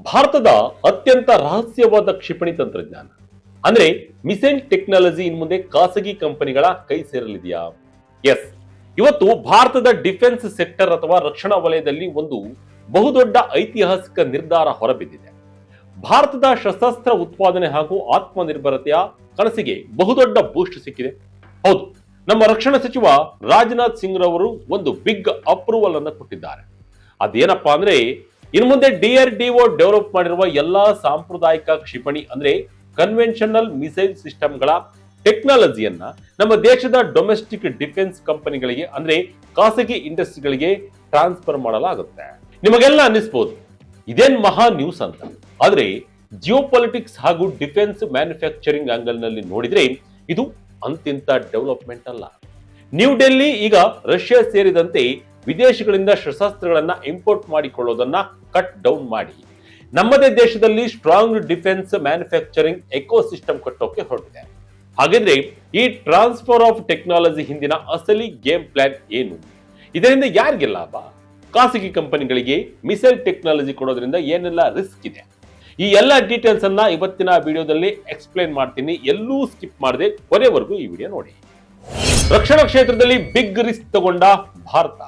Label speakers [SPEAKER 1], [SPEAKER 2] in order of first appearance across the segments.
[SPEAKER 1] ಭಾರತದ ಅತ್ಯಂತ ರಹಸ್ಯವಾದ ಕ್ಷಿಪಣಿ ತಂತ್ರಜ್ಞಾನ ಅಂದ್ರೆ ಮಿಸೈಲ್ ಟೆಕ್ನಾಲಜಿ ಇನ್ ಮುಂದೆ ಖಾಸಗಿ ಕಂಪನಿಗಳ ಕೈ ಸೇರಲಿದೆಯಾ? ಎಸ್, ಇವತ್ತು ಭಾರತದ ಡಿಫೆನ್ಸ್ ಸೆಕ್ಟರ್ ಅಥವಾ ರಕ್ಷಣಾ ವಲಯದಲ್ಲಿ ಒಂದು ಬಹುದೊಡ್ಡ ಐತಿಹಾಸಿಕ ನಿರ್ಧಾರ ಹೊರಬಿದ್ದಿದೆ. ಭಾರತದ ಶಸ್ತ್ರಾಸ್ತ್ರ ಉತ್ಪಾದನೆ ಹಾಗೂ ಆತ್ಮನಿರ್ಭರತೆಯ ಕನಸಿಗೆ ಬಹುದೊಡ್ಡ ಬೂಸ್ಟ್ ಸಿಕ್ಕಿದೆ. ಹೌದು, ನಮ್ಮ ರಕ್ಷಣಾ ಸಚಿವ ರಾಜನಾಥ್ ಸಿಂಗ್ ರವರು ಒಂದು ಬಿಗ್ ಅಪ್ರೂವಲ್ ಅನ್ನು ಕೊಟ್ಟಿದ್ದಾರೆ. ಅದೇನಪ್ಪಾ ಅಂದ್ರೆ ಇನ್ನು ಮುಂದೆ DRDO ಡೆವಲಪ್ ಮಾಡಿರುವ ಎಲ್ಲಾ ಸಾಂಪ್ರದಾಯಿಕ ಕ್ಷಿಪಣಿ ಅಂದ್ರೆ ಕನ್ವೆನ್ಷನಲ್ ಮಿಸೈಲ್ ಸಿಸ್ಟಮ್ಗಳ ಟೆಕ್ನಾಲಜಿಯನ್ನ ನಮ್ಮ ದೇಶದ ಡೊಮೆಸ್ಟಿಕ್ ಡಿಫೆನ್ಸ್ ಕಂಪನಿಗಳಿಗೆ ಅಂದ್ರೆ ಖಾಸಗಿ ಇಂಡಸ್ಟ್ರಿಗಳಿಗೆ ಟ್ರಾನ್ಸ್ಫರ್ ಮಾಡಲಾಗುತ್ತೆ. ನಿಮಗೆಲ್ಲ ಅನ್ನಿಸ್ಬೋದು ಇದೇನ್ ಮಹಾ ನ್ಯೂಸ್ ಅಂತ. ಆದ್ರೆ ಜಿಯೋಪಾಲಿಟಿಕ್ಸ್ ಹಾಗೂ ಡಿಫೆನ್ಸ್ ಮ್ಯಾನುಫ್ಯಾಕ್ಚರಿಂಗ್ ಆಂಗಲ್ ನಲ್ಲಿ ನೋಡಿದ್ರೆ ಇದು ಅಂತಿಂತ ಡೆವಲಪ್ಮೆಂಟ್ ಅಲ್ಲ. ನ್ಯೂ ಡೆಲ್ಲಿ ಈಗ ರಷ್ಯಾ ಸೇರಿದಂತೆ ವಿದೇಶಗಳಿಂದ ಶಸ್ತ್ರಾಸ್ತ್ರಗಳನ್ನ ಇಂಪೋರ್ಟ್ ಮಾಡಿಕೊಳ್ಳೋದನ್ನ ಕಟ್ ಡೌನ್ ಮಾಡಿ ನಮ್ಮದೇ ದೇಶದಲ್ಲಿ ಸ್ಟ್ರಾಂಗ್ ಡಿಫೆನ್ಸ್ ಮ್ಯಾನುಫ್ಯಾಕ್ಚರಿಂಗ್ ಎಕೋಸಿಸ್ಟಮ್ ಕಟ್ಟೋಕೆ ಹೊರಟಿದೆ. ಹಾಗಾದ್ರೆ ಈ ಟ್ರಾನ್ಸ್ಫರ್ ಆಫ್ ಟೆಕ್ನಾಲಜಿ ಹಿಂದಿನ ಅಸಲಿ ಗೇಮ್ ಪ್ಲಾನ್ ಏನು? ಇದರಿಂದ ಯಾರಿಗೆ ಲಾಭ? ಖಾಸಗಿ ಕಂಪನಿಗಳಿಗೆ ಮಿಸೈಲ್ ಟೆಕ್ನಾಲಜಿ ಕೊಡೋದ್ರಿಂದ ಏನೆಲ್ಲ ರಿಸ್ಕ್ ಇದೆ? ಈ ಎಲ್ಲ ಡೀಟೇಲ್ಸ್ ಅನ್ನ ಇವತ್ತಿನ ವಿಡಿಯೋದಲ್ಲಿ ಎಕ್ಸ್ಪ್ಲೇನ್ ಮಾಡ್ತೀನಿ. ಎಲ್ಲೂ ಸ್ಕಿಪ್ ಮಾಡದೆ ಕೊನೆವರೆಗೂ ಈ ವಿಡಿಯೋ ನೋಡಿ. ರಕ್ಷಣಾ ಕ್ಷೇತ್ರದಲ್ಲಿ ಬಿಗ್ ರಿಸ್ಕ್ ತಗೊಂಡ ಭಾರತ.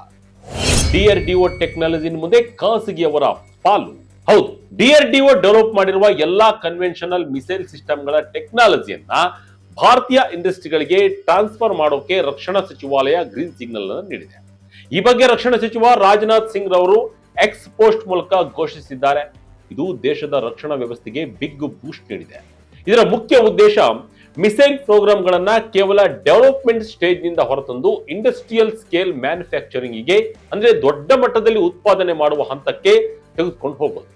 [SPEAKER 1] DRDO ಟೆಕ್ನಾಲಜಿ ಮುಂದೆ ಖಾಸಗಿಯವರ ಪಾಲು. ಹೌದು, DRDO ಡೆವಲಪ್ ಮಾಡಿರುವ ಎಲ್ಲಾ ಕನ್ವೆನ್ಷನಲ್ ಮಿಸೈಲ್ ಸಿಸ್ಟಮ್ಗಳ ಟೆಕ್ನಾಲಜಿಯನ್ನ ಭಾರತೀಯ ಇಂಡಸ್ಟ್ರಿಗಳಿಗೆ ಟ್ರಾನ್ಸ್ಫರ್ ಮಾಡೋಕೆ ರಕ್ಷಣಾ ಸಚಿವಾಲಯ ಗ್ರೀನ್ ಸಿಗ್ನಲ್ ಅನ್ನು ನೀಡಿದೆ. ಈ ಬಗ್ಗೆ ರಕ್ಷಣಾ ಸಚಿವ ರಾಜನಾಥ್ ಸಿಂಗ್ ರವರು ಎಕ್ಸ್ ಪೋಸ್ಟ್ ಮೂಲಕ ಘೋಷಿಸಿದ್ದಾರೆ. ಇದು ದೇಶದ ರಕ್ಷಣಾ ವ್ಯವಸ್ಥೆಗೆ ಬಿಗ್ ಬೂಸ್ಟ್ ನೀಡಿದೆ. ಇದರ ಮುಖ್ಯ ಉದ್ದೇಶ ಮಿಸೈಲ್ ಪ್ರೋಗ್ರಾಂಗಳನ್ನ ಕೇವಲ ಡೆವಲಪ್ಮೆಂಟ್ ಸ್ಟೇಜ್ ನಿಂದ ಹೊರತಂದು ಇಂಡಸ್ಟ್ರಿಯಲ್ ಸ್ಕೇಲ್ ಮ್ಯಾನುಫ್ಯಾಕ್ಚರಿಂಗ್ಗೆ ಅಂದ್ರೆ ದೊಡ್ಡ ಮಟ್ಟದಲ್ಲಿ ಉತ್ಪಾದನೆ ಮಾಡುವ ಹಂತಕ್ಕೆ ತೆಗೆದುಕೊಂಡು ಹೋಗೋದು.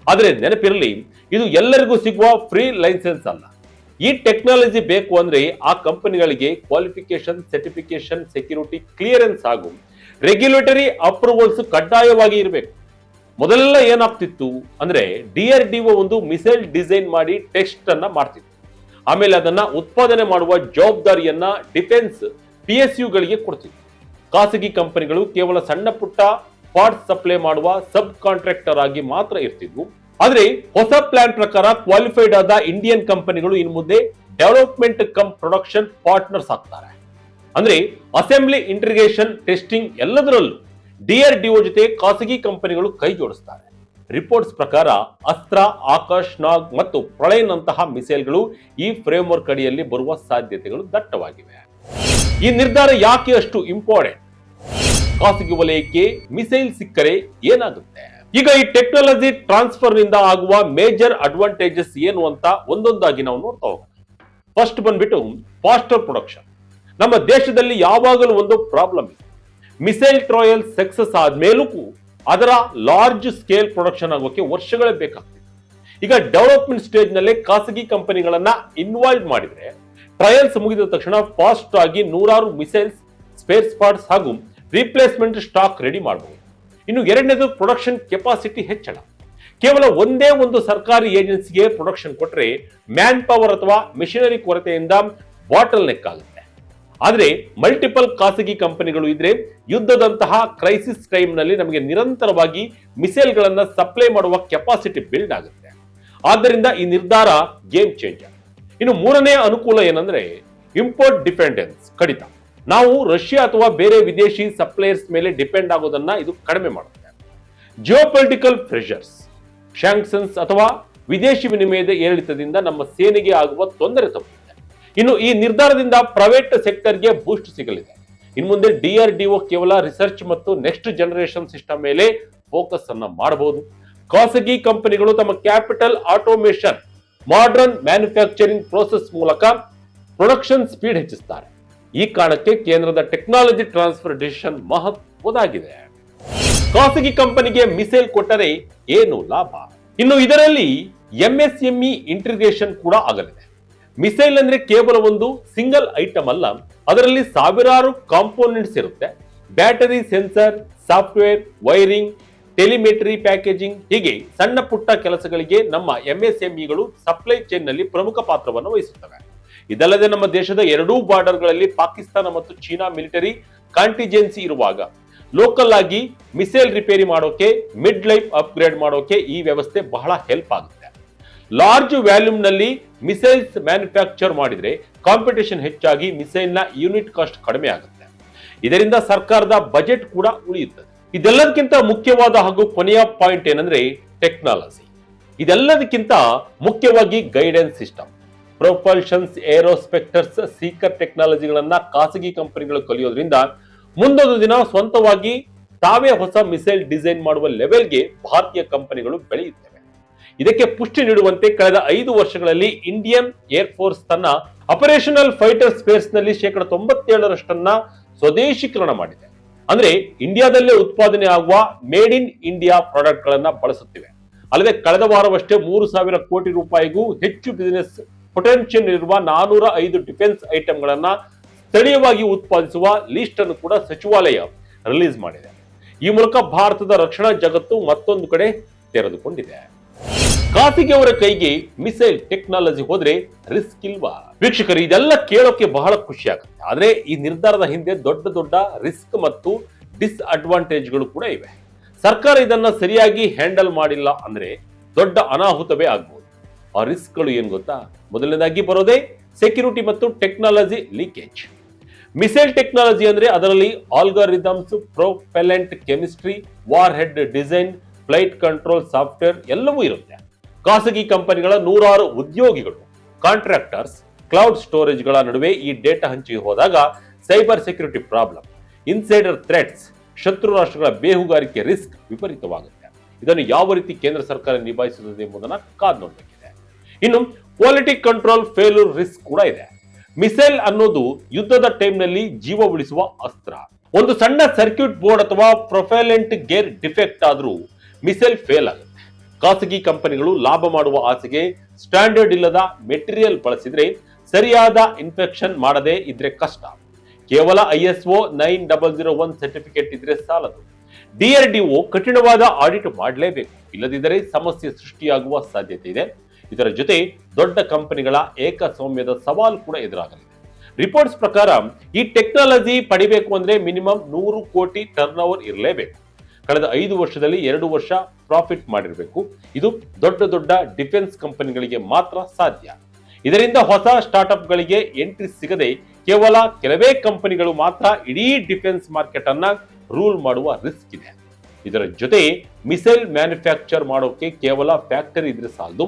[SPEAKER 1] ಆದ್ರೆ ನೆನಪಿರಲಿ, ಇದು ಎಲ್ಲರಿಗೂ ಸಿಗುವ ಫ್ರೀ ಲೈಸೆನ್ಸ್ ಅಲ್ಲ. ಈ ಟೆಕ್ನಾಲಜಿ ಬೇಕು ಅಂದ್ರೆ ಆ ಕಂಪನಿಗಳಿಗೆ ಕ್ವಾಲಿಫಿಕೇಶನ್, ಸರ್ಟಿಫಿಕೇಶನ್, ಸೆಕ್ಯೂರಿಟಿ ಕ್ಲಿಯರೆನ್ಸ್ ಹಾಗೂ ರೆಗ್ಯುಲೇಟರಿ ಅಪ್ರೂವಲ್ಸ್ ಕಡ್ಡಾಯವಾಗಿ ಇರಬೇಕು. ಮೊದಲೆಲ್ಲ ಏನಾಗ್ತಿತ್ತು ಅಂದ್ರೆ DRDO ಒಂದು ಮಿಸೈಲ್ ಡಿಸೈನ್ ಮಾಡಿ ಟೆಸ್ಟ್ ಅನ್ನ ಮಾಡ್ತಿತ್ತು. ಆಮೇಲೆ ಅದನ್ನ ಉತ್ಪಾದನೆ ಮಾಡುವ ಜವಾಬ್ದಾರಿಯನ್ನ ಡಿಫೆನ್ಸ್ PSUಗಳಿಗೆ ಕೊಡ್ತಿತ್ತು. ಖಾಸಗಿ ಕಂಪನಿಗಳು ಕೇವಲ ಸಣ್ಣ ಪುಟ್ಟ ಪಾರ್ಟ್ಸ್ ಸಪ್ಲೈ ಮಾಡುವ ಸಬ್ ಕಾಂಟ್ರಾಕ್ಟರ್ ಆಗಿ ಮಾತ್ರ ಇರ್ತಿದ್ವು. ಆದ್ರೆ ಹೊಸ ಪ್ಲಾನ್ ಪ್ರಕಾರ ಕ್ವಾಲಿಫೈಡ್ ಆದ ಇಂಡಿಯನ್ ಕಂಪನಿಗಳು ಇನ್ನು ಮುಂದೆ ಡೆವಲಪ್ಮೆಂಟ್ ಕಮ್ ಪ್ರೊಡಕ್ಷನ್ ಪಾರ್ಟ್ನರ್ಸ್ ಆಗ್ತಾರೆ. ಅಂದ್ರೆ ಅಸೆಂಬ್ಲಿ, ಇಂಟಿಗ್ರೇಷನ್, ಟೆಸ್ಟಿಂಗ್ ಎಲ್ಲದರಲ್ಲೂ DRDO ಜೊತೆ ಖಾಸಗಿ ಕಂಪನಿಗಳು ಕೈ ಜೋಡಿಸ್ತಾರೆ. ರಿಪೋರ್ಟ್ಸ್ ಪ್ರಕಾರ ಅಸ್ತ್ರ, ಆಕಾಶ್ ನಾಗ್ ಮತ್ತು ಪ್ರಳಯನಂತಹ ಮಿಸೈಲ್ಗಳು ಈ ಫ್ರೇಮ್ವರ್ಕ್ ಅಡಿಯಲ್ಲಿ ಬರುವ ಸಾಧ್ಯತೆಗಳು ದಟ್ಟವಾಗಿವೆ. ಈ ನಿರ್ಧಾರ ಯಾಕೆ ಅಷ್ಟು ಇಂಪಾರ್ಟೆಂಟ್? ಖಾಸಗಿ ವಲಯಕ್ಕೆ ಮಿಸೈಲ್ ಸಿಕ್ಕರೆ ಏನಾಗುತ್ತೆ? ಈಗ ಈ ಟೆಕ್ನಾಲಜಿ ಟ್ರಾನ್ಸ್ಫರ್ ನಿಂದ ಆಗುವ ಮೇಜರ್ ಅಡ್ವಾಂಟೇಜಸ್ ಏನು ಅಂತ ಒಂದೊಂದಾಗಿ ನಾವು ನೋಡ್ತಾ ಹೋಗೋಣ. ಫಸ್ಟ್ ಬಂದ್ಬಿಟ್ಟು ಫಾಸ್ಟರ್ ಪ್ರೊಡಕ್ಷನ್. ನಮ್ಮ ದೇಶದಲ್ಲಿ ಯಾವಾಗಲೂ ಒಂದು ಪ್ರಾಬ್ಲಮ್ ಇದೆ. ಮಿಸೈಲ್ ಟ್ರಯಲ್ ಸಕ್ಸಸ್ ಆದ್ಮೇಲೂ ಅದರ ಲಾರ್ಜ್ ಸ್ಕೇಲ್ ಪ್ರೊಡಕ್ಷನ್ ಆಗೋಕೆ ವರ್ಷಗಳೇ ಬೇಕಾಗ್ತದೆ. ಈಗ ಡೆವಲಪ್ಮೆಂಟ್ ಸ್ಟೇಜ್ ನಲ್ಲಿ ಖಾಸಗಿ ಕಂಪನಿಗಳನ್ನ ಇನ್ವಾಲ್ವ್ ಮಾಡಿದ್ರೆ ಟ್ರಯಲ್ಸ್ ಮುಗಿದ ತಕ್ಷಣ ಫಾಸ್ಟ್ ಆಗಿ ನೂರಾರು ಮಿಸೈಲ್ಸ್, ಸ್ಪೇರ್ ಪಾರ್ಟ್ಸ್ ಹಾಗೂ ರಿಪ್ಲೇಸ್ಮೆಂಟ್ ಸ್ಟಾಕ್ ರೆಡಿ ಮಾಡಬಹುದು. ಇನ್ನು ಎರಡನೇದು ಪ್ರೊಡಕ್ಷನ್ ಕೆಪಾಸಿಟಿ ಹೆಚ್ಚಳ. ಕೇವಲ ಒಂದೇ ಒಂದು ಸರ್ಕಾರಿ ಏಜೆನ್ಸಿಗೆ ಪ್ರೊಡಕ್ಷನ್ ಕೊಟ್ರೆ ಮ್ಯಾನ್ ಪವರ್ ಅಥವಾ ಮೆಷಿನರಿ ಕೊರತೆಯಿಂದ ಬಾಟಲ್ ನೆಕ್ ಆಗುತ್ತೆ. ಆದ್ರೆ ಮಲ್ಟಿಪಲ್ ಖಾಸಗಿ ಕಂಪನಿಗಳು ಇದ್ರೆ ಯುದ್ಧದಂತಹ ಕ್ರೈಸಿಸ್ ಟೈಮ್ ನಲ್ಲಿ ನಮಗೆ ನಿರಂತರವಾಗಿ ಮಿಸೈಲ್ ಗಳನ್ನ ಸಪ್ಲೈ ಮಾಡುವ ಕೆಪಾಸಿಟಿ ಬಿಲ್ಡ್ ಆಗುತ್ತೆ. ಆದ್ದರಿಂದ ಈ ನಿರ್ಧಾರ ಗೇಮ್ ಚೇಂಜರ್. ಇನ್ನು ಮೂರನೇ ಅನುಕೂಲ ಏನಂದ್ರೆ ಇಂಪೋರ್ಟ್ ಡಿಪೆಂಡೆನ್ಸ್ ಕಡಿತ. ನಾವು ರಷ್ಯಾ ಅಥವಾ ಬೇರೆ ವಿದೇಶಿ ಸಪ್ಲೈಯರ್ಸ್ ಮೇಲೆ ಡಿಪೆಂಡ್ ಆಗೋದನ್ನ ಇದು ಕಡಿಮೆ ಮಾಡುತ್ತೆ. ಜಿಯೋಪೊಲಿಟಿಕಲ್ ಪ್ರೆಷರ್ಸ್, ಸ್ಯಾಂಕ್ಷನ್ಸ್ ಅಥವಾ ವಿದೇಶಿ ವಿನಿಮಯದ ಏರಿಳಿತದಿಂದ ನಮ್ಮ ಸೇನೆಗೆ ಆಗುವ ತೊಂದರೆ ತಪ್ಪುತ್ತೆ. ಇನ್ನು ಈ ನಿರ್ಧಾರದಿಂದ ಪ್ರೈವೇಟ್ ಸೆಕ್ಟರ್ಗೆ ಬೂಸ್ಟ್ ಸಿಗಲಿದೆ. ಇನ್ನು ಮುಂದೆ DRDO ಕೇವಲ ರಿಸರ್ಚ್ ಮತ್ತು ನೆಕ್ಸ್ಟ್ ಜನರೇಷನ್ ಸಿಸ್ಟಮ್ ಮೇಲೆ ಫೋಕಸ್ ಅನ್ನ ಮಾಡಬಹುದು. ಖಾಸಗಿ ಕಂಪನಿಗಳು ತಮ್ಮ capital automation, modern manufacturing process ಮೂಲಕ ಪ್ರೊಡಕ್ಷನ್ ಸ್ಪೀಡ್ ಹೆಚ್ಚಿಸುತ್ತಾರೆ. ಈ ಕಾರಣಕ್ಕೆ ಕೇಂದ್ರದ ಟೆಕ್ನಾಲಜಿ ಟ್ರಾನ್ಸ್ಫರ್ ಡಿಸಿಷನ್ ಮಹತ್ವದಾಗಿದೆ. ಖಾಸಗಿ ಕಂಪನಿಗೆ ಮಿಸೈಲ್ ಕೊಟ್ಟರೆ ಏನು ಲಾಭ? ಇನ್ನು ಇದರಲ್ಲಿ MSME ಇಂಟಿಗ್ರೇಷನ್ ಕೂಡ ಆಗಲಿದೆ. ಮಿಸೈಲ್ ಅಂದ್ರೆ ಕೇವಲ ಒಂದು ಸಿಂಗಲ್ ಐಟಮ್ ಅಲ್ಲ, ಅದರಲ್ಲಿ ಸಾವಿರಾರು ಕಾಂಪೋನೆಂಟ್ಸ್ ಇರುತ್ತೆ. Battery, sensor, software, wiring, telemetry, packaging ಹೀಗೆ ಸಣ್ಣ ಪುಟ್ಟ ಕೆಲಸಗಳಿಗೆ ನಮ್ಮ MSMEಗಳು ಸಪ್ಲೈ ಚೈನ್ ನಲ್ಲಿ ಪ್ರಮುಖ ಪಾತ್ರವನ್ನು ವಹಿಸುತ್ತವೆ. ಇದಲ್ಲದೆ ನಮ್ಮ ದೇಶದ ಎರಡೂ ಬಾರ್ಡರ್ಗಳಲ್ಲಿ ಪಾಕಿಸ್ತಾನ ಮತ್ತು ಚೀನಾ ಮಿಲಿಟರಿ ಕಾಂಟಿಜೆನ್ಸಿ ಇರುವಾಗ ಲೋಕಲ್ ಆಗಿ ಮಿಸೈಲ್ ರಿಪೇರಿ ಮಾಡೋಕೆ, ಮಿಡ್ ಲೈಫ್ ಅಪ್ಗ್ರೇಡ್ ಮಾಡೋಕೆ ಈ ವ್ಯವಸ್ಥೆ ಬಹಳ ಹೆಲ್ಪ್ ಆಗುತ್ತೆ. ಲಾರ್ಜ್ ವ್ಯಾಲ್ಯೂಮ್ ನಲ್ಲಿ ಮಿಸೈಲ್ಸ್ ಮ್ಯಾನುಫ್ಯಾಕ್ಚರ್ ಮಾಡಿದ್ರೆ ಕಾಂಪಿಟೇಷನ್ ಹೆಚ್ಚಾಗಿ ಮಿಸೈಲ್ ನ ಯೂನಿಟ್ ಕಾಸ್ಟ್ ಕಡಿಮೆ ಆಗುತ್ತೆ. ಇದರಿಂದ ಸರ್ಕಾರದ ಬಜೆಟ್ ಕೂಡ ಉಳಿಯುತ್ತದೆ. ಇದೆಲ್ಲದಕ್ಕಿಂತ ಮುಖ್ಯವಾದ ಹಾಗೂ ಕೊನೆಯ ಪಾಯಿಂಟ್ ಏನಂದ್ರೆ ಟೆಕ್ನಾಲಜಿ. ಇದೆಲ್ಲದಕ್ಕಿಂತ ಮುಖ್ಯವಾಗಿ ಗೈಡೆನ್ಸ್ ಸಿಸ್ಟಮ್, ಪ್ರೊಪಲ್ಷನ್ಸ್, ಏರೋಸ್ಪೆಕ್ಟರ್ಸ್, ಸೀಕರ್ ಟೆಕ್ನಾಲಜಿಗಳನ್ನ ಖಾಸಗಿ ಕಂಪನಿಗಳು ಕಲಿಯೋದ್ರಿಂದ ಮುಂದೊಂದು ದಿನ ಸ್ವಂತವಾಗಿ ತಾವೇ ಹೊಸ ಮಿಸೈಲ್ ಡಿಸೈನ್ ಮಾಡುವ ಲೆವೆಲ್ಗೆ ಭಾರತೀಯ ಕಂಪನಿಗಳು ಬೆಳೆಯುತ್ತವೆ. ಇದಕ್ಕೆ ಪುಷ್ಟಿ ನೀಡುವಂತೆ ಕಳೆದ 5 ವರ್ಷಗಳಲ್ಲಿ ಇಂಡಿಯನ್ ಏರ್ ಫೋರ್ಸ್ ತನ್ನ ಆಪರೇಷನಲ್ ಫೈಟರ್ ಸ್ಪೇಸ್ ನಲ್ಲಿ 97% ಸ್ವದೇಶೀಕರಣ ಮಾಡಿದೆ. ಅಂದ್ರೆ ಇಂಡಿಯಾದಲ್ಲೇ ಉತ್ಪಾದನೆ ಆಗುವ ಮೇಡ್ ಇನ್ ಇಂಡಿಯಾ ಪ್ರಾಡಕ್ಟ್ ಗಳನ್ನ ಬಳಸುತ್ತಿವೆ. ಅಲ್ಲದೆ ಕಳೆದ ವಾರವಷ್ಟೇ 3,000 ಕೋಟಿ ರೂಪಾಯಿಗೂ ಹೆಚ್ಚು ಬಿಸಿನೆಸ್ ಪೊಟೆನ್ಷಿಯಲ್ ಇರುವ 405 ಡಿಫೆನ್ಸ್ ಐಟಂಗಳನ್ನ ಸ್ಥಳೀಯವಾಗಿ ಉತ್ಪಾದಿಸುವ ಲೀಸ್ಟ್ ಅನ್ನು ಕೂಡ ಸಚಿವಾಲಯ ರಿಲೀಸ್ ಮಾಡಿದೆ. ಈ ಮೂಲಕ ಭಾರತದ ರಕ್ಷಣಾ ಜಗತ್ತು ಮತ್ತೊಂದು ಕಡೆ ತೆರೆದುಕೊಂಡಿದೆ. ಖಾಸಗಿಯವರ ಕೈಗೆ ಮಿಸೈಲ್ ಟೆಕ್ನಾಲಜಿ ಹೋದ್ರೆ ರಿಸ್ಕ್ ಇಲ್ವಾ? ವೀಕ್ಷಕರು, ಇದೆಲ್ಲ ಕೇಳೋಕೆ ಬಹಳ ಖುಷಿ ಆಗುತ್ತೆ. ಆದ್ರೆ ಈ ನಿರ್ಧಾರದ ಹಿಂದೆ ದೊಡ್ಡ ದೊಡ್ಡ ರಿಸ್ಕ್ ಮತ್ತು ಡಿಸ್ಅಡ್ವಾಂಟೇಜ್ಗಳು ಕೂಡ ಇವೆ. ಸರ್ಕಾರ ಇದನ್ನ ಸರಿಯಾಗಿ ಹ್ಯಾಂಡಲ್ ಮಾಡಿಲ್ಲ ಅಂದ್ರೆ ದೊಡ್ಡ ಅನಾಹುತವೇ ಆಗ್ಬಹುದು. ಆ ರಿಸ್ಕ್ಗಳು ಏನ್ ಗೊತ್ತಾ? ಮೊದಲನೇದಾಗಿ ಬರೋದೇ ಸೆಕ್ಯೂರಿಟಿ ಮತ್ತು ಟೆಕ್ನಾಲಜಿ ಲೀಕೇಜ್. ಮಿಸೈಲ್ ಟೆಕ್ನಾಲಜಿ ಅಂದ್ರೆ ಅದರಲ್ಲಿ algorithms, propellant chemistry, warhead design, flight control software ಎಲ್ಲವೂ ಇರುತ್ತೆ. ಖಾಸಗಿ ಕಂಪನಿಗಳ 100 ಉದ್ಯೋಗಿಗಳು, ಕಾಂಟ್ರಾಕ್ಟರ್ಸ್, ಕ್ಲೌಡ್ ಸ್ಟೋರೇಜ್ಗಳ ನಡುವೆ ಈ ಡೇಟಾ ಹಂಚಿಕೆ ಹೋದಾಗ cyber security problem, insider threats, ಶತ್ರು ರಾಷ್ಟ್ರಗಳ ಬೇಹುಗಾರಿಕೆ ರಿಸ್ಕ್ ವಿಪರೀತವಾಗುತ್ತೆ. ಇದನ್ನು ಯಾವ ರೀತಿ ಕೇಂದ್ರ ಸರ್ಕಾರ ನಿಭಾಯಿಸುತ್ತದೆ ಎಂಬುದನ್ನು ಕಾದು ನೋಡಬೇಕಿದೆ. ಇನ್ನು ಕ್ವಾಲಿಟಿ ಕಂಟ್ರೋಲ್ ಫೇಲ್ಯೂರ್ ರಿಸ್ಕ್ ಕೂಡ ಇದೆ. ಮಿಸೈಲ್ ಅನ್ನೋದು ಯುದ್ಧದ ಟೈಮ್ನಲ್ಲಿ ಜೀವ ಉಳಿಸುವ ಅಸ್ತ್ರ. ಒಂದು ಸಣ್ಣ ಸರ್ಕ್ಯೂಟ್ ಬೋರ್ಡ್ ಅಥವಾ ಪ್ರೊಪೆಲೆಂಟ್ ಗೇರ್ ಡಿಫೆಕ್ಟ್ ಆದ್ರೂ ಮಿಸೈಲ್ ಫೇಲ್ ಆಗುತ್ತೆ. ಖಾಸಗಿ ಕಂಪನಿಗಳು ಲಾಭ ಮಾಡುವ ಆಸೆಗೆ ಸ್ಟ್ಯಾಂಡರ್ಡ್ ಇಲ್ಲದ ಮೆಟೀರಿಯಲ್ ಬಳಸಿದ್ರೆ, ಸರಿಯಾದ ಇನ್ಸ್ಪೆಕ್ಷನ್ ಮಾಡದೇ ಇದ್ರೆ ಕಷ್ಟ. ಕೇವಲ ISO 9001 ಸರ್ಟಿಫಿಕೇಟ್ ಇದ್ರೆ ಸಾಲದು. DRDO ಕಠಿಣವಾದ ಆಡಿಟ್ ಮಾಡಲೇಬೇಕು, ಇಲ್ಲದಿದ್ದರೆ ಸಮಸ್ಯೆ ಸೃಷ್ಟಿಯಾಗುವ ಸಾಧ್ಯತೆ ಇದೆ. ಇದರ ಜೊತೆ ದೊಡ್ಡ ಕಂಪನಿಗಳ ಏಕಸ್ವಾಮ್ಯದ ಸವಾಲು ಕೂಡ ಎದುರಾಗಲಿದೆ. ರಿಪೋರ್ಟ್ಸ್ ಪ್ರಕಾರ ಈ ಟೆಕ್ನಾಲಜಿ ಪಡಿಬೇಕು ಅಂದ್ರೆ ಮಿನಿಮಮ್ 100 ಕೋಟಿ ಟರ್ನ್ ಓವರ್ ಇರಲೇಬೇಕು. ಕಳೆದ 5 ವರ್ಷದಲ್ಲಿ 2 ವರ್ಷ ಪ್ರಾಫಿಟ್ ಮಾಡಿರಬೇಕು. ಇದು ದೊಡ್ಡ ದೊಡ್ಡ ಡಿಫೆನ್ಸ್ ಕಂಪನಿಗಳಿಗೆ ಮಾತ್ರ ಸಾಧ್ಯ. ಇದರಿಂದ ಹೊಸ ಸ್ಟಾರ್ಟ್ಅಪ್ ಗಳಿಗೆ ಎಂಟ್ರಿ ಸಿಗದೆ ಕೇವಲ ಕೆಲವೇ ಕಂಪನಿಗಳು ಮಾತ್ರ ಇಡೀ ಡಿಫೆನ್ಸ್ ಮಾರ್ಕೆಟ್ ಅನ್ನ ರೂಲ್ ಮಾಡುವ ರಿಸ್ಕ್ ಇದೆ. ಇದರ ಜೊತೆ ಮಿಸೈಲ್ ಮ್ಯಾನುಫ್ಯಾಕ್ಚರ್ ಮಾಡೋಕೆ ಕೇವಲ ಫ್ಯಾಕ್ಟರಿ ಇದ್ರೆ ಸಾಲದು,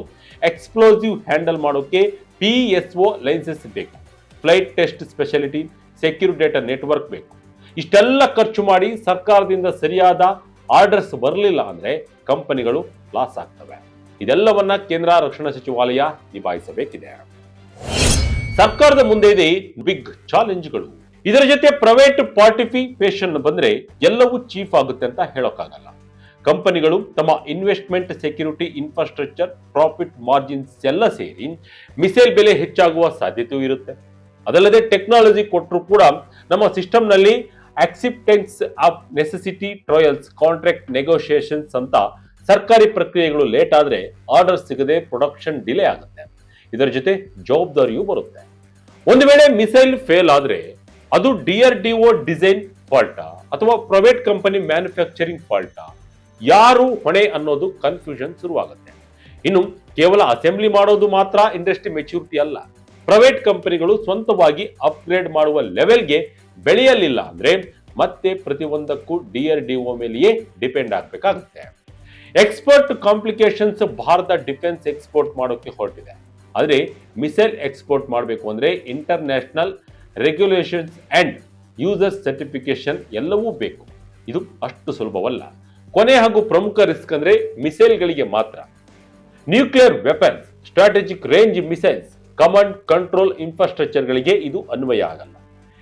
[SPEAKER 1] ಎಕ್ಸ್ಪ್ಲೋಸಿವ್ ಹ್ಯಾಂಡಲ್ ಮಾಡೋಕೆ PSO ಲೈಸೆನ್ಸ್ ಬೇಕು, flight test speciality, secure data network ಬೇಕು. ಇಷ್ಟೆಲ್ಲ ಖರ್ಚು ಮಾಡಿ ಸರ್ಕಾರದಿಂದ ಸರಿಯಾದ ಆರ್ಡರ್ಸ್ ಬರಲಿಲ್ಲ ಅಂದ್ರೆ ಕಂಪನಿಗಳು ಲಾಸ್ ಆಗ್ತವೆ. ಇದೆಲ್ಲವನ್ನ ಕೇಂದ್ರ ರಕ್ಷಣಾ ಸಚಿವಾಲಯ ನಿಭಾಯಿಸಬೇಕಿದೆ. ಸರ್ಕಾರದ ಮುಂದೆ ಇದೆ ಬಿಗ್ ಚಾಲೆಂಜ್ಗಳು. ಇದರ ಜೊತೆ ಪ್ರೈವೇಟ್ ಪಾರ್ಟಿಸಿಪೇಷನ್ ಬಂದ್ರೆ ಎಲ್ಲವೂ ಚೀಪ್ ಆಗುತ್ತೆ ಅಂತ ಹೇಳೋಕ್ಕಾಗಲ್ಲ. ಕಂಪನಿಗಳು ತಮ್ಮ investment, security, infrastructure, profit margins ಎಲ್ಲ ಸೇರಿ ಮಿಸೈಲ್ ಬೆಲೆ ಹೆಚ್ಚಾಗುವ ಸಾಧ್ಯತೆಯೂ ಇರುತ್ತೆ. ಅದಲ್ಲದೆ ಟೆಕ್ನಾಲಜಿ ಕೊಟ್ಟರು ಕೂಡ ನಮ್ಮ ಸಿಸ್ಟಮ್ ನಲ್ಲಿ acceptance of necessity trials, contract negotiations ಅಂತ ಸರ್ಕಾರಿ ಪ್ರಕ್ರಿಯೆಗಳು ಲೇಟ್ ಆದ್ರೆ ಆರ್ಡರ್ ಸಿಗದೆ ಪ್ರೊಡಕ್ಷನ್ ಡಿಲೇ ಆಗುತ್ತೆ. ಇದರ ಜೊತೆ ಜವಾಬ್ದಾರಿಯೂ ಬರುತ್ತೆ. ಒಂದು ವೇಳೆ ಮಿಸೈಲ್ ಫೇಲ್ ಆದ್ರೆ ಅದು DRDO ಡಿಸೈನ್ ಫಾಲ್ಟಾ ಅಥವಾ ಪ್ರೈವೇಟ್ ಕಂಪನಿ ಮ್ಯಾನುಫ್ಯಾಕ್ಚರಿಂಗ್ ಫಾಲ್ಟಾ, ಯಾರು ಹೊಣೆ ಅನ್ನೋದು ಕನ್ಫ್ಯೂಷನ್ ಶುರುವಾಗುತ್ತೆ. ಇನ್ನು ಕೇವಲ ಅಸೆಂಬ್ಲಿ ಮಾಡೋದು ಮಾತ್ರ ಇಂಡಸ್ಟ್ರಿ ಮೆಚ್ಯೂರಿಟಿ ಅಲ್ಲ. ಪ್ರೈವೇಟ್ ಕಂಪನಿಗಳು ಸ್ವಂತವಾಗಿ ಅಪ್ಗ್ರೇಡ್ ಮಾಡುವ ಲೆವೆಲ್ಗೆ ಬೆಳೆಯಲಿಲ್ಲ ಅಂದ್ರೆ ಮತ್ತೆ ಪ್ರತಿಯೊಂದಕ್ಕೂ DRDO ಮೇಲೆಯೇ ಡಿಪೆಂಡ್ ಆಗಬೇಕಾಗುತ್ತೆ. Export complications Bharat defence export ಮಾಡೋಕೆ ಹೊರಟಿದೆ. ಆದರೆ ಮಿಸೈಲ್ ಎಕ್ಸ್ಪೋರ್ಟ್ ಮಾಡಬೇಕು ಅಂದ್ರೆ international regulations and user certification ಎಲ್ಲವೂ ಬೇಕು. ಇದು ಅಷ್ಟು ಸುಲಭವಲ್ಲ. ಕೊನೆ ಹಾಗೂ ಪ್ರಮುಖ ರಿಸ್ಕ್ ಅಂದ್ರೆ ಮಿಸೈಲ್ಗಳಿಗೆ ಮಾತ್ರ. Nuclear weapons, strategic range missiles, command control ಇನ್ಫ್ರಾಸ್ಟ್ರಕ್ಚರ್ಗಳಿಗೆ ಇದು ಅನ್ವಯ ಆಗಲ್ಲ.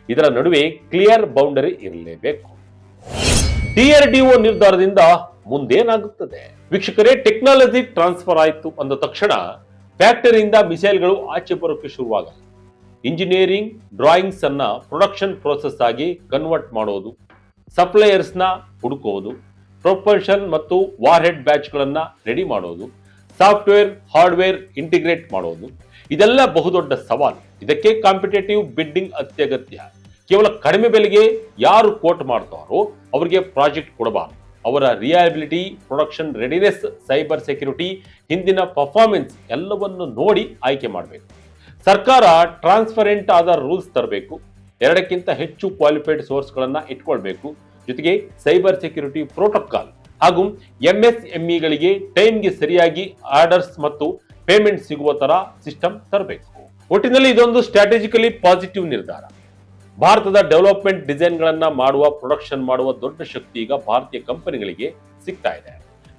[SPEAKER 1] ಇದರ ನಡುವೆ ಕ್ಲಿಯರ್ ಬೌಂಡರಿ ಇರಲೇಬೇಕು. DRDO ನಿರ್ಧಾರದಿಂದ ಮುಂದೇನಾಗುತ್ತದೆ? ವೀಕ್ಷಕರೇ, ಟೆಕ್ನಾಲಜಿ ಟ್ರಾನ್ಸ್ಫರ್ ಆಯಿತು ಅಂದ ತಕ್ಷಣ ಫ್ಯಾಕ್ಟರಿಯಿಂದ ಮಿಸೈಲ್ಗಳು ಆಚೆ ಬರೋಕೆ ಶುರುವಾಗಲ್ಲ. ಇಂಜಿನಿಯರಿಂಗ್ ಡ್ರಾಯಿಂಗ್ಸ್ ಅನ್ನ ಪ್ರೊಡಕ್ಷನ್ ಪ್ರೋಸೆಸ್ ಆಗಿ ಕನ್ವರ್ಟ್ ಮಾಡೋದು, ಸಪ್ಲೈಯರ್ಸ್ ನ ಹುಡುಕೋದು, ಪ್ರೊಪಲ್ಷನ್ ಮತ್ತು ವಾರ್ ಹೆಡ್ ಬ್ಯಾಚ್ ಗಳನ್ನ ರೆಡಿ ಮಾಡೋದು, ಸಾಫ್ಟ್ವೇರ್ ಹಾರ್ಡ್ವೇರ್ ಇಂಟಿಗ್ರೇಟ್ ಮಾಡೋದು, ಇದೆಲ್ಲ ಬಹುದೊಡ್ಡ ಸವಾಲು. ಇದಕ್ಕೆ ಕಾಂಪಿಟೇಟಿವ್ ಬಿಡ್ಡಿಂಗ್ ಅತ್ಯಗತ್ಯ. ಕೇವಲ ಕಡಿಮೆ ಬೆಲೆಗೆ ಯಾರು ಕೋಟ್ ಮಾಡ್ತಾರೋ ಅವರಿಗೆ ಪ್ರಾಜೆಕ್ಟ್ ಕೊಡಬಾರದು. ಅವರ ರಿಯಬಿಲಿಟಿ, ಪ್ರೊಡಕ್ಷನ್ ರೆಡಿನೆಸ್, ಸೈಬರ್ ಸೆಕ್ಯೂರಿಟಿ, ಹಿಂದಿನ ಪರ್ಫಾರ್ಮೆನ್ಸ್ ಎಲ್ಲವನ್ನು ನೋಡಿ ಆಯ್ಕೆ ಮಾಡಬೇಕು. ಸರ್ಕಾರ ಟ್ರಾನ್ಸ್ಪರೆಂಟ್ ಆದ ರೂಲ್ಸ್ ತರಬೇಕು. 2ಕ್ಕಿಂತ ಹೆಚ್ಚು ಕ್ವಾಲಿಫೈಡ್ ಸೋರ್ಸ್ಗಳನ್ನ ಇಟ್ಕೊಳ್ಬೇಕು. ಜೊತೆಗೆ ಸೈಬರ್ ಸೆಕ್ಯೂರಿಟಿ ಪ್ರೋಟೋಕಾಲ್ ಹಾಗೂ ಎಂಎಸ್ಎಂಇಗಳಿಗೆ ಟೈಮ್ಗೆ ಸರಿಯಾಗಿ ಆರ್ಡರ್ಸ್ ಮತ್ತು ಪೇಮೆಂಟ್ ಸಿಗುವ ತರ ಸಿಸ್ಟಮ್ ತರಬೇಕು. ಒಟ್ಟಿನಲ್ಲಿ ಇದೊಂದು ಸ್ಟ್ರಾಟಜಿಕಲಿ ಪಾಸಿಟಿವ್ ನಿರ್ಧಾರ. ಭಾರತದ ಡೆವಲಪ್ಮೆಂಟ್ ಡಿಸೈನ್ಗಳನ್ನ ಮಾಡುವ, ಪ್ರೊಡಕ್ಷನ್ ಮಾಡುವ ದೊಡ್ಡ ಶಕ್ತಿ ಈಗ ಭಾರತೀಯ ಕಂಪನಿಗಳಿಗೆ ಸಿಗ್ತಾ ಇದೆ.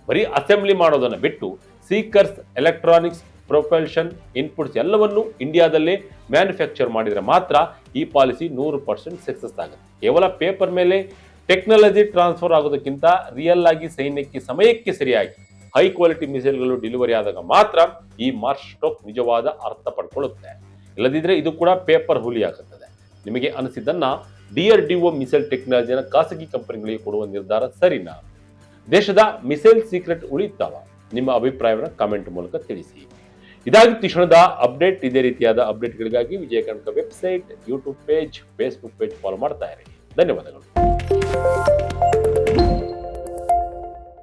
[SPEAKER 1] ಬರೀ ಅಸೆಂಬ್ಲಿ ಮಾಡೋದನ್ನ ಬಿಟ್ಟು ಸೀಕರ್ಸ್, ಎಲೆಕ್ಟ್ರಾನಿಕ್ಸ್, ಪ್ರೊಪಲ್ಷನ್, ಇನ್ಪುಟ್ಸ್ ಎಲ್ಲವನ್ನು ಇಂಡಿಯಾದಲ್ಲೇ ಮ್ಯಾನುಫ್ಯಾಕ್ಚರ್ ಮಾಡಿದ್ರೆ ಮಾತ್ರ ಈ ಪಾಲಿಸಿ 100% ಸಕ್ಸಸ್ ಆಗುತ್ತೆ. ಕೇವಲ ಪೇಪರ್ ಮೇಲೆ ಟೆಕ್ನಾಲಜಿ ಟ್ರಾನ್ಸ್ಫರ್ ಆಗೋದಕ್ಕಿಂತ ರಿಯಲ್ ಆಗಿ ಸೈನ್ಯಕ್ಕೆ ಸಮಯಕ್ಕೆ ಸರಿಯಾಗಿ ಹೈ ಕ್ವಾಲಿಟಿ ಮಿಸೈಲ್ಗಳು ಡೆಲಿವರಿ ಆದಾಗ ಮಾತ್ರ ಈ ಮಾರ್ಚ್ ಸ್ಟೋಕ್ ನಿಜವಾದ ಅರ್ಥ ಪಡ್ಕೊಳ್ಳುತ್ತೆ. ಇಲ್ಲದಿದ್ರೆ ಇದು ಕೂಡ ಪೇಪರ್ ಹುಲಿ ಆಗುತ್ತದೆ. ನಿಮಗೆ ಅನಿಸಿದ್ದನ್ನ DRDO ಮಿಸೈಲ್ ಟೆಕ್ನಾಲಜಿನ ಖಾಸಗಿ ಕಂಪನಿಗಳಿಗೆ ಕೊಡುವ ನಿರ್ಧಾರ ಸರಿನಾ? ದೇಶದ ಮಿಸೈಲ್ ಸೀಕ್ರೆಟ್ ಉಳಿತಾವ? ನಿಮ್ಮ ಅಭಿಪ್ರಾಯವನ್ನು ಕಾಮೆಂಟ್ ಮೂಲಕ ತಿಳಿಸಿ. ಇದಾಗಿತ್ತು ಕ್ಷಣದ ಅಪ್ಡೇಟ್. ಇದೇ ರೀತಿಯಾದ ಅಪ್ಡೇಟ್ಗಳಿಗಾಗಿ Vijaya Karnataka website, YouTube page, Facebook page follow ಮಾಡ್ತಾ ಇರಿ. ಧನ್ಯವಾದಗಳು.